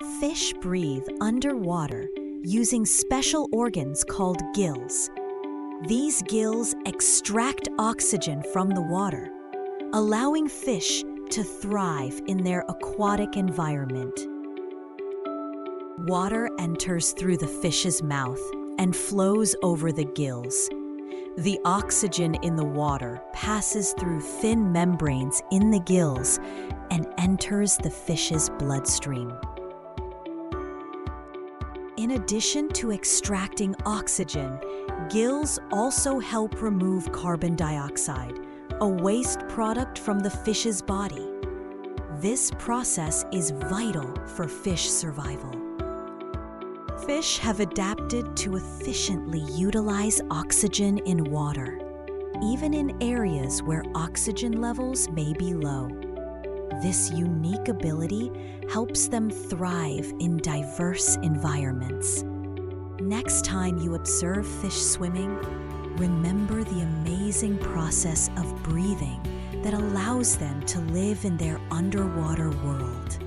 Fish breathe underwater using special organs called gills. These gills extract oxygen from the water, allowing fish to thrive in their aquatic environment. Water enters through the fish's mouth and flows over the gills. The oxygen in the water passes through thin membranes in the gills and enters the fish's bloodstream. In addition to extracting oxygen, gills also help remove carbon dioxide, a waste product from the fish's body. This process is vital for fish survival. Fish have adapted to efficiently utilize oxygen in water, even in areas where oxygen levels may be low. This unique ability helps them thrive in diverse environments. Next time you observe fish swimming, remember the amazing process of breathing that allows them to live in their underwater world.